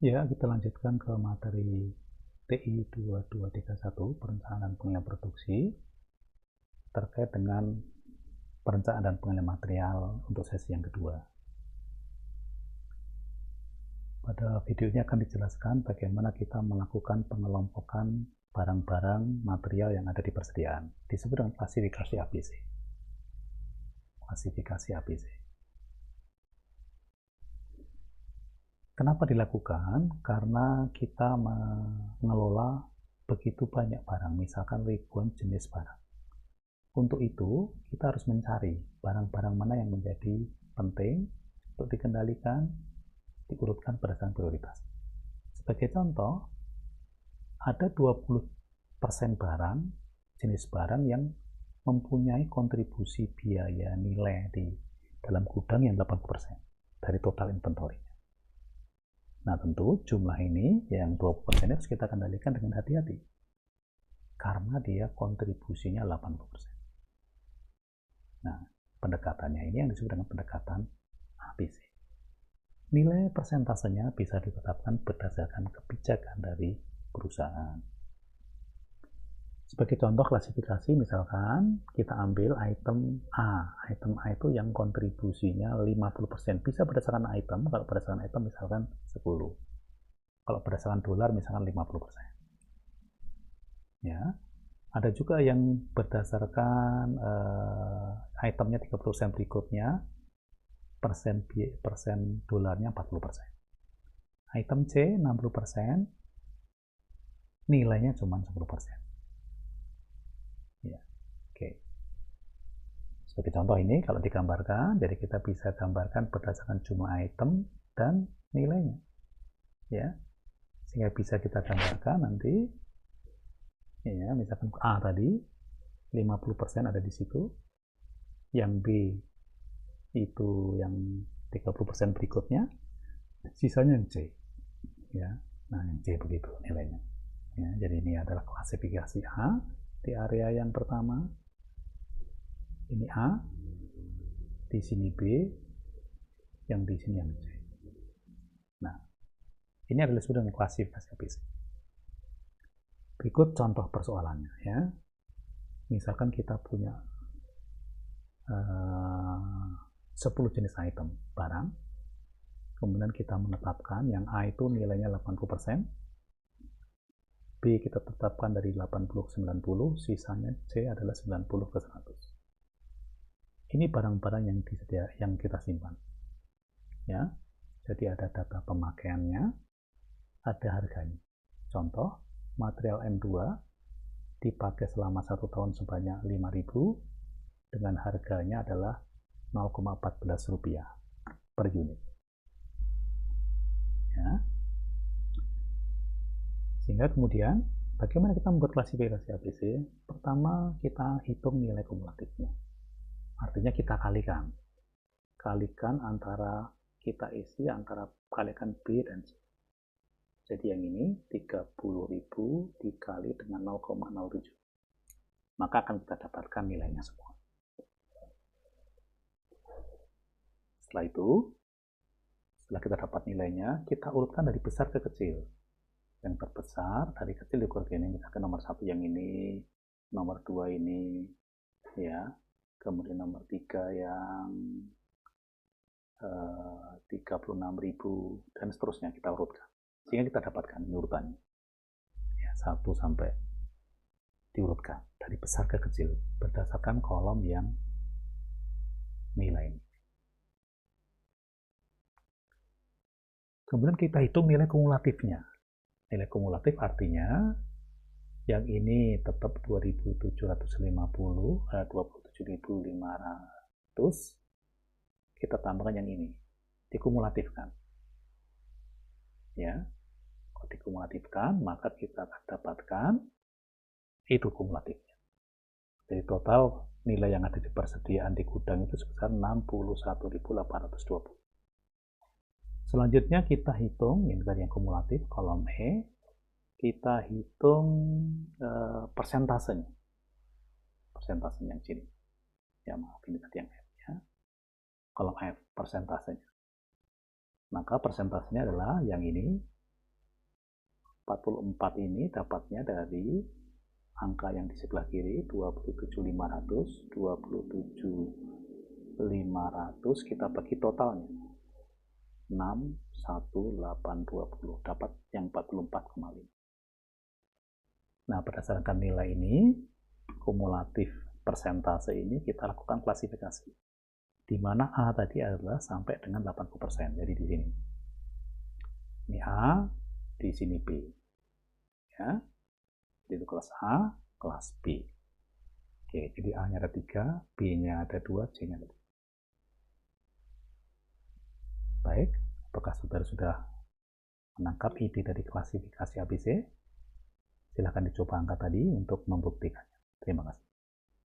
Ya, kita lanjutkan ke materi TI 2231, perencanaan dan penilaian produksi, terkait dengan perencanaan dan penilaian material untuk sesi yang kedua. Pada video ini akan dijelaskan bagaimana kita melakukan pengelompokan barang-barang material yang ada di persediaan. Disebut dengan klasifikasi ABC. Klasifikasi ABC. Kenapa dilakukan? Karena kita mengelola begitu banyak barang, misalkan ribuan jenis barang. Untuk itu, kita harus mencari barang-barang mana yang menjadi penting untuk dikendalikan, diurutkan berdasarkan prioritas. Sebagai contoh, ada 20% barang, jenis barang yang mempunyai kontribusi biaya nilai di dalam gudang yang 80% dari total inventory. Nah, tentu jumlah ini yang 20% harus kita kendalikan dengan hati-hati karena dia kontribusinya 80%. Nah, pendekatannya ini yang disebut dengan pendekatan ABC. Nilai persentasenya bisa ditetapkan berdasarkan kebijakan dari perusahaan. Sebagai contoh klasifikasi, misalkan kita ambil item A. Item A itu yang kontribusinya 50%. Bisa berdasarkan item, kalau berdasarkan item misalkan 10. Kalau berdasarkan dolar misalkan 50%. Ya. Ada juga yang berdasarkan itemnya 30% berikutnya, persen dolarnya 40%. Item C 60%, nilainya cuma 10%. Ya, oke. Sebagai contoh ini kalau digambarkan, jadi kita bisa gambarkan berdasarkan jumlah item dan nilainya. Ya. Sehingga bisa kita gambarkan nanti ya, misalkan A tadi 50% ada di situ, yang B itu yang 30% berikutnya, sisanya yang C. Ya. Nah, yang C begitu nilainya. Ya, jadi ini adalah klasifikasi A di area yang pertama. Ini A, di sini B, yang di sini yang C. Nah, ini adalah sudah klasifikasi ABC. Berikut contoh persoalannya ya. Misalkan kita punya 10 jenis item barang, kemudian kita menetapkan yang A itu nilainya 80%, B kita tetapkan dari 80 ke 90, sisanya C adalah 90 ke 100. Ini barang-barang yang kita simpan. Ya. Jadi ada data pemakaiannya, ada harganya. Contoh, material M2 dipakai selama 1 tahun sebanyak 5.000 dengan harganya adalah 0,14 rupiah per unit. Ya. Sehingga kemudian bagaimana kita membuat klasifikasi ABC? Pertama, kita hitung nilai kumulatifnya. Artinya kita kalikan antara kita isi antara kalikan B dan C. Jadi yang ini 30.000 dikali dengan 0,07. Maka akan kita dapatkan nilainya semua. Setelah itu, setelah kita dapat nilainya, kita urutkan dari besar ke kecil. Yang terbesar dari kecil diukur ini, misalkan nomor 1 yang ini, nomor 2 ini, ya. Kemudian nomor 3 yang 36.000 dan seterusnya kita urutkan. Sehingga kita dapatkan urutannya. Ya, 1 sampai diurutkan dari besar ke kecil berdasarkan kolom yang nilai. Kemudian kita hitung nilai kumulatifnya. Nilai kumulatif artinya yang ini tetap 2750, 27.500, kita tambahkan yang ini, dikumulatifkan. Ya, kalau dikumulatifkan maka kita akan dapatkan itu kumulatifnya. Jadi total nilai yang ada di persediaan di gudang itu sebesar 61.820. Selanjutnya kita hitung ini tadi yang kumulatif, kolom E. Kita hitung persentasenya. Persentasenya yang sini. Ya maaf, ini tadi yang F ya. Kolom F, persentasenya. Maka persentasenya adalah yang ini 44 ini dapatnya dari angka yang di sebelah kiri, 27.500, 27.500 kita bagi totalnya. 6, 1, 8, 20. Dapat yang 44,5. Nah, berdasarkan nilai ini, kumulatif persentase ini kita lakukan klasifikasi. Di mana A tadi adalah sampai dengan 80%. Jadi di sini. Ini A, di sini B. Ya. Jadi itu kelas A, kelas B. Oke, jadi A-nya ada 3, B-nya ada 2, C-nya ada 3. Baik, apakah saudara sudah menangkap ide dari klasifikasi ABC? Silahkan dicoba angka tadi untuk membuktikannya. Terima kasih.